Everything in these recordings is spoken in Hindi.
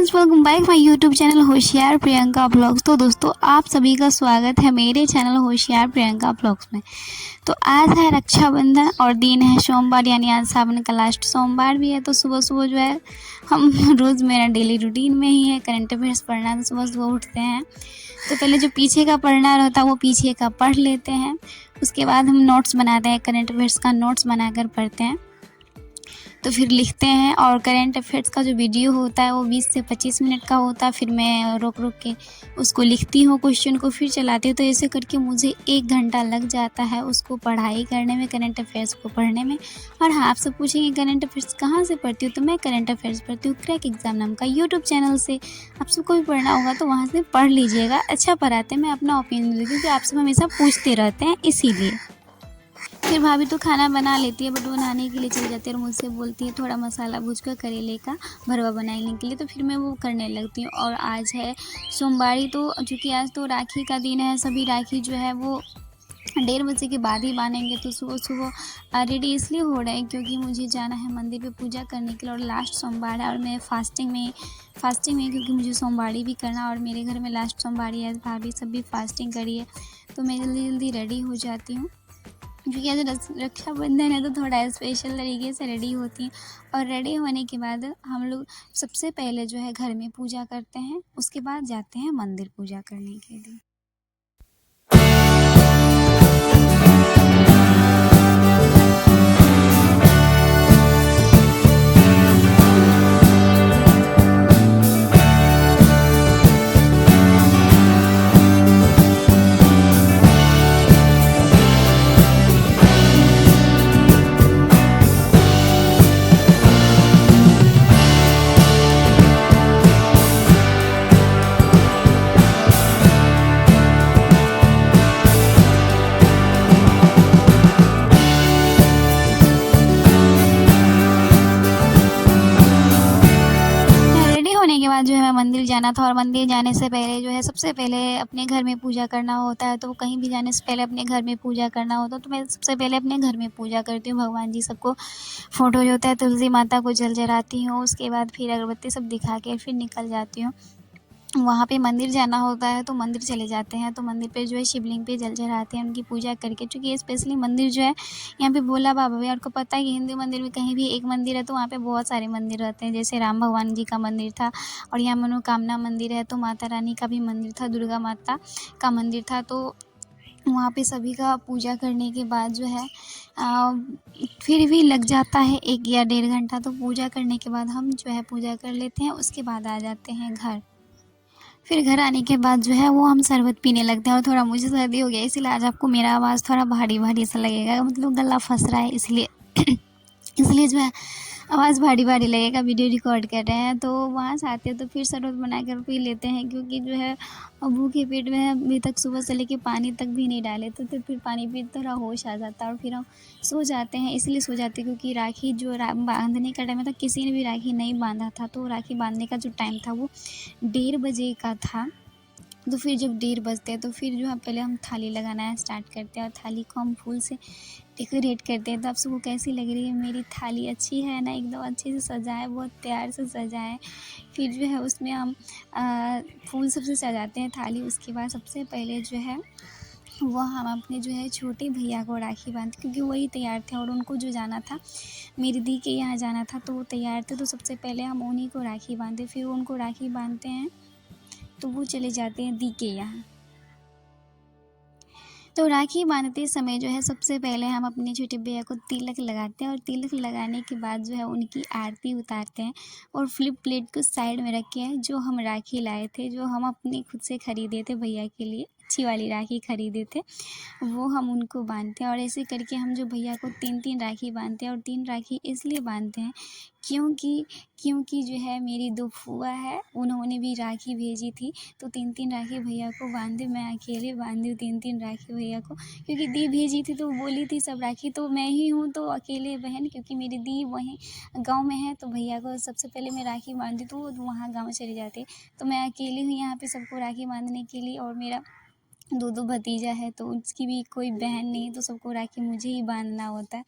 Friends, welcome back my YouTube channel होशियार प्रियंका ब्लॉग्स। तो दोस्तों, आप सभी का स्वागत है मेरे चैनल होशियार प्रियंका ब्लॉग्स में। तो आज है रक्षाबंधन और दिन है सोमवार, यानी आज सावन का लास्ट सोमवार भी है। तो सुबह सुबह जो है हम रोज़ मेरा डेली रूटीन में ही है करंट अफेयर्स पढ़ना। तो सुबह सुबह उठते हैं तो पहले जो पीछे का पढ़ना रहता है वो पीछे का पढ़ लेते हैं। उसके बाद हम नोट्स बनाते हैं, करंट अफेयर्स का नोट्स बनाकर पढ़ते हैं, तो फिर लिखते हैं। और करंट अफेयर्स का जो वीडियो होता है वो 20 से 25 मिनट का होता है। फिर मैं रोक रोक के उसको लिखती हूँ, क्वेश्चन को फिर चलाती हूँ। तो ऐसे करके मुझे 1 घंटा लग जाता है उसको पढ़ाई करने में, करंट अफेयर्स को पढ़ने में। और हाँ, आप सब पूछेंगे करंट अफेयर्स कहाँ से पढ़ती हूँ? तो मैं करंट अफेयर्स पढ़ती हूँ क्रैक एग्जाम नाम का यूट्यूब चैनल से। आप सबको भी पढ़ना होगा तो वहाँ से पढ़ लीजिएगा। अच्छा पढ़ाते हैं, मैं अपना ओपिनियन देती हूँ, क्योंकि आप सब हमेशा पूछते रहते हैं इसीलिए। फिर भाभी तो खाना बना लेती है, बट वो नहाने के लिए चली जाती है और मुझसे बोलती है थोड़ा मसाला भूज कर करेले का भरवा बनाने के लिए। तो फिर मैं वो करने लगती हूँ। और आज है सोमवारी, तो चूँकि आज तो राखी का दिन है, सभी राखी जो है वो 1:30 बजे के बाद ही बांधेंगे। तो सुबह सुबह रेडी इसलिए हो रहे हैं क्योंकि मुझे जाना है मंदिर पे पूजा करने के लिए, और लास्ट सोमवार है और मैं फास्टिंग में क्योंकि मुझे सोमवारी भी करना, और मेरे घर में लास्ट सोमवारी है। भाभी सब भी फास्टिंग करी है, तो मैं जल्दी जल्दी रेडी हो जाती हूँ, क्योंकि आज रक्षाबंधन है तो थोड़ा स्पेशल तरीके से रेडी होती हैं। और रेडी होने के बाद हम लोग सबसे पहले जो है घर में पूजा करते हैं, उसके बाद जाते हैं मंदिर पूजा करने के लिए। होने के बाद जो है मंदिर जाना था, और मंदिर जाने से पहले जो है सबसे पहले अपने घर में पूजा करना होता है। तो कहीं भी जाने से पहले अपने घर में पूजा करना होता है। तो मैं सबसे पहले अपने घर में पूजा करती हूँ, भगवान जी सबको फ़ोटो जो होता है तुलसी माता को जल चढ़ाती हूँ। उसके बाद फिर अगरबत्ती सब दिखा के फिर निकल जाती हूँ। वहाँ पे मंदिर जाना होता है तो मंदिर चले जाते हैं। तो मंदिर पे जो है शिवलिंग पे जल चढ़ाते हैं, उनकी पूजा करके। चूँकि स्पेशली मंदिर जो है यहाँ पे भोला बाबा भी, आपको पता है कि हिंदू मंदिर में कहीं भी एक मंदिर है तो वहाँ पे बहुत सारे मंदिर रहते हैं। जैसे राम भगवान जी का मंदिर था, और यहाँ मनोकामना मंदिर है, तो माता रानी का भी मंदिर था, दुर्गा माता का मंदिर था। तो वहाँ पे सभी का पूजा करने के बाद जो है फिर भी लग जाता है 1 या 1.5 घंटा। तो पूजा करने के बाद हम जो है पूजा कर लेते हैं, उसके बाद आ जाते हैं घर। फिर घर आने के बाद जो है वो हम शरबत पीने लगते हैं। और थोड़ा मुझे सर्दी हो गया, इसीलिए आज आपको मेरा आवाज़ थोड़ा भारी भारी सा लगेगा, मतलब गला फंस रहा है इसलिए इसलिए जो है आवाज़ भारी भारी लगेगा। वीडियो रिकॉर्ड कर रहे हैं तो वहाँ से आते हैं तो फिर शरबत बनाकर पी लेते हैं, क्योंकि जो है भूखे पेट में अभी तक सुबह से लेके पानी तक भी नहीं डाले तो फिर पानी पी थोड़ा होश आ जाता है, और फिर हम सो जाते हैं। इसलिए सो जाते हैं क्योंकि राखी जो बांधने का टाइम था, किसी ने भी राखी नहीं बांधा था, तो राखी बांधने का जो टाइम था वो 1:30 बजे का था। तो फिर जब 1:30 बजते हैं तो फिर जो है पहले हम थाली लगाना स्टार्ट करते हैं, और थाली को हम फूल से डेकोरेट करते हैं। तो आप सबको कैसी लग रही है मेरी थाली? अच्छी है ना? एकदम अच्छे से सजाए, बहुत प्यार से सजाएं। फिर जो है उसमें हम फूल सबसे सजाते हैं थाली। उसके बाद सबसे पहले जो है वो हम अपने जो है छोटे भैया को राखी बांधते, क्योंकि वही तैयार थे और उनको जो जाना था, मेरी दी के यहाँ जाना था, तो वो तैयार थे। तो सबसे पहले हम उन्हीं को राखी बांधते, फिर उनको राखी बांधते हैं तो वो चले जाते हैं दी के यहाँ। तो राखी बांधते समय जो है सबसे पहले हम अपने छोटे भैया को तिलक लगाते हैं, और तिलक लगाने के बाद जो है उनकी आरती उतारते हैं, और फ्लिप प्लेट को साइड में रख के जो हम राखी लाए थे, जो हम अपने खुद से ख़रीदे थे भैया के लिए, अच्छी वाली राखी ख़रीदे थे, वो हम उनको बांधते हैं। और ऐसे करके हम जो भैया को 3-3 राखी बांधते हैं। और 3 राखी इसलिए बांधते हैं क्योंकि जो है मेरी 2 फूआ है, उन्होंने भी राखी भेजी थी, तो 3-3 राखी भैया को बांधे। मैं अकेले बांधी हूँ 3-3 राखी भैया को, क्योंकि दी भेजी थी तो बोली थी सब राखी तो मैं ही हूँ, तो अकेले बहन, क्योंकि मेरी दी वहीं गाँव में है, तो भैया को सबसे पहले मैं राखी बांधती तो वो वहाँ गाँव चली जाती, तो मैं अकेली हूँ यहाँ पे सबको राखी बांधने के लिए। और मेरा दो भतीजा है तो उसकी भी कोई बहन नहीं है, तो सबको राखी मुझे ही बांधना होता है।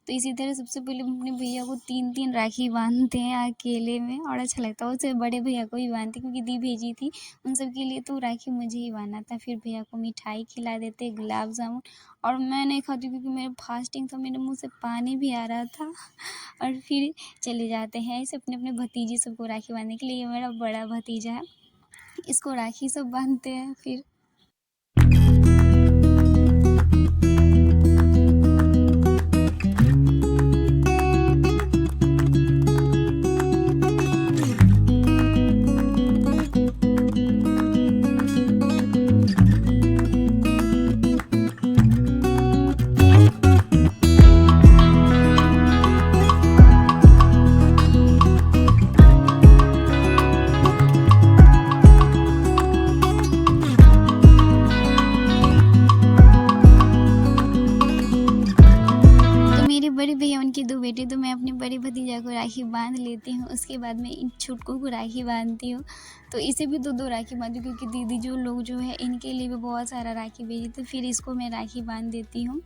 तो इसी तरह सबसे पहले हम अपने भैया को 3-3 राखी बांधते हैं अकेले में, और अच्छा लगता है। उससे बड़े भैया को भी बांधते क्योंकि दी भेजी थी उन सब के लिए, तो राखी मुझे ही बांधना था। फिर भैया को मिठाई खिला देते, गुलाब जामुन, और मैं नहीं खाती क्योंकि मेरे फास्टिंग था, मेरे मुँह से पानी भी आ रहा था। और फिर चले जाते हैं ऐसे अपने अपने भतीजे सबको राखी बांधने के लिए। ये मेरा बड़ा भतीजा है, इसको राखी सब बांधते हैं। फिर बड़े भैया उनके 2 बेटे, तो मैं अपने बड़े भतीजा को राखी बांध लेती हूँ। उसके बाद मैं इन छोटकों को राखी बांधती हूँ। तो इसे भी 2-2 राखी बांधती हूँ क्योंकि दीदी जो लोग जो है इनके लिए भी बहुत सारा राखी भेजी, तो फिर इसको मैं राखी बांध देती हूँ।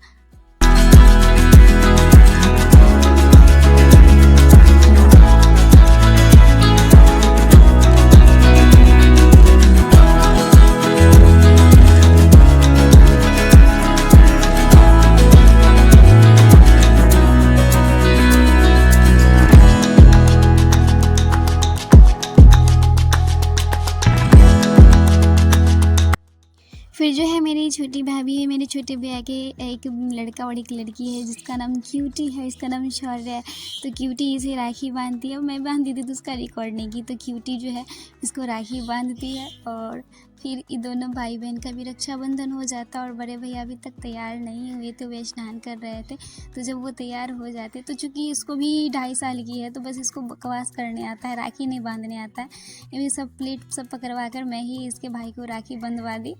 फिर जो है मेरी छोटी भाभी है, मेरे छोटे भैया के एक लड़का और एक लड़की है जिसका नाम क्यूटी है, इसका नाम शौर्य है। तो क्यूटी इसे राखी बांधती है, मैं बांधती थी तो उसका रिकॉर्ड नहीं की, तो क्यूटी जो है इसको राखी बांधती है। और फिर ये दोनों भाई बहन का भी रक्षाबंधन हो जाता है। और बड़े भैया अभी तक तैयार नहीं हुए थे, वे स्नान कर रहे थे। तो जब वो तैयार हो जाते, तो चूँकि इसको भी 2.5 साल की है, तो बस इसको बकवास करने आता है, राखी नहीं बांधने आता है। ये सब प्लेट सब पकड़वा कर मैं ही इसके भाई को राखी बंधवा दी।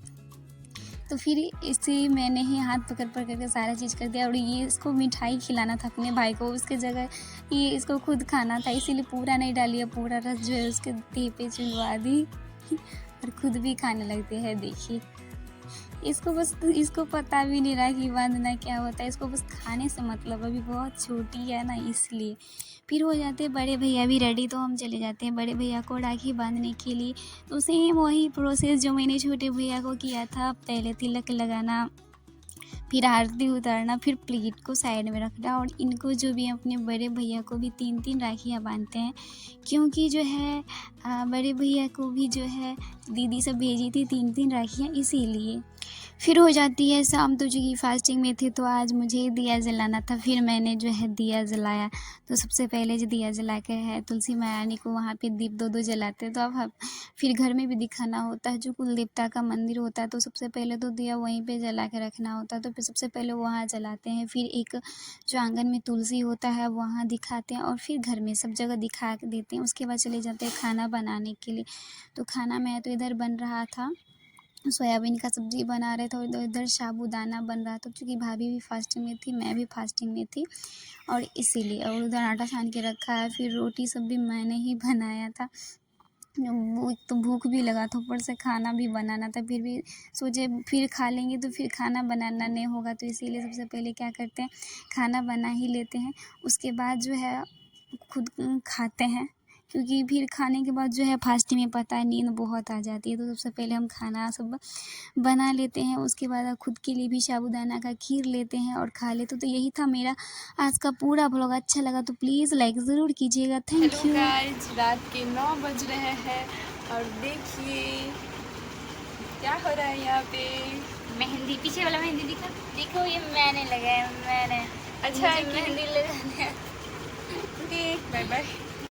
तो फिर इसे मैंने ही हाथ पकड़ के सारा चीज़ कर दिया। और ये इसको मिठाई खिलाना था अपने भाई को, उसके जगह ये इसको खुद खाना था, इसीलिए पूरा नहीं डाली, पूरा रस जो है उसके देह पे चुलवा दी और खुद भी खाने लगते हैं। देखिए इसको पता भी नहीं राखी बांधना क्या होता है, इसको बस खाने से मतलब, अभी बहुत छोटी है ना इसलिए। फिर हो जाते हैं बड़े भैया भी रेडी, तो हम चले जाते हैं बड़े भैया को राखी बांधने के लिए। तो सेम वही प्रोसेस जो मैंने छोटे भैया को किया था, पहले तिलक लगाना, फिर आरती उतारना, फिर प्लेट को साइड में रखना। और इनको जो भी अपने बड़े भैया को भी 3-3 राखियाँ बांधते हैं क्योंकि जो है बड़े भैया को भी जो है दीदी सब भेजी थी 3-3 राखियाँ, इसीलिए। फिर हो जाती है शाम, तो चूँकि फास्टिंग में थे तो आज मुझे दिया जलाना था। फिर मैंने जो है दिया जलाया। तो सबसे पहले जो दिया जला के है तुलसी महारानी को वहाँ पे दीप 2-2 जलाते हैं। तो अब फिर घर में भी दिखाना होता है, जो कुल देवता का मंदिर होता है, तो सबसे पहले तो दिया वहीं पे जला के रखना होता है। तो फिर सबसे पहले वहाँ जलाते हैं, फिर एक जो आंगन में तुलसी होता है वहाँ दिखाते हैं, और फिर घर में सब जगह दिखा देते हैं। उसके बाद चले जाते हैं खाना बनाने के लिए। तो खाना मैं तो इधर बन रहा था, सोयाबीन का सब्ज़ी बना रहे थे, और इधर साबूदाना बन रहा था क्योंकि भाभी भी फास्टिंग में थी, मैं भी फास्टिंग में थी, और इसीलिए। और उधर आटा सान के रखा है। फिर रोटी सब भी मैंने ही बनाया था। तो भूख भी लगा था, ऊपर से खाना भी बनाना था। फिर भी सोचे फिर खा लेंगे तो फिर खाना बनाना नहीं होगा, तो इसीलिए सबसे पहले क्या करते हैं, खाना बना ही लेते हैं। उसके बाद जो है खुद खाते हैं, क्योंकि फिर खाने के बाद जो है फास्टिंग में पता है नींद बहुत आ जाती है। तो सबसे पहले हम खाना सब बना लेते हैं, उसके बाद खुद के लिए भी साबूदाना का खीर लेते हैं और खा लेते। तो यही था मेरा आज का पूरा व्लॉग। अच्छा लगा तो प्लीज़ लाइक ज़रूर कीजिएगा। थैंक यू गाइस, रात के 9 बज रहे हैं और देखिए क्या हो रहा है यहाँ पे। मेहंदी, पीछे वाला मेहंदी दिखा, देखो ये मैंने लगाया, मैंने। अच्छा है मेहंदी लगाने। Bye bye.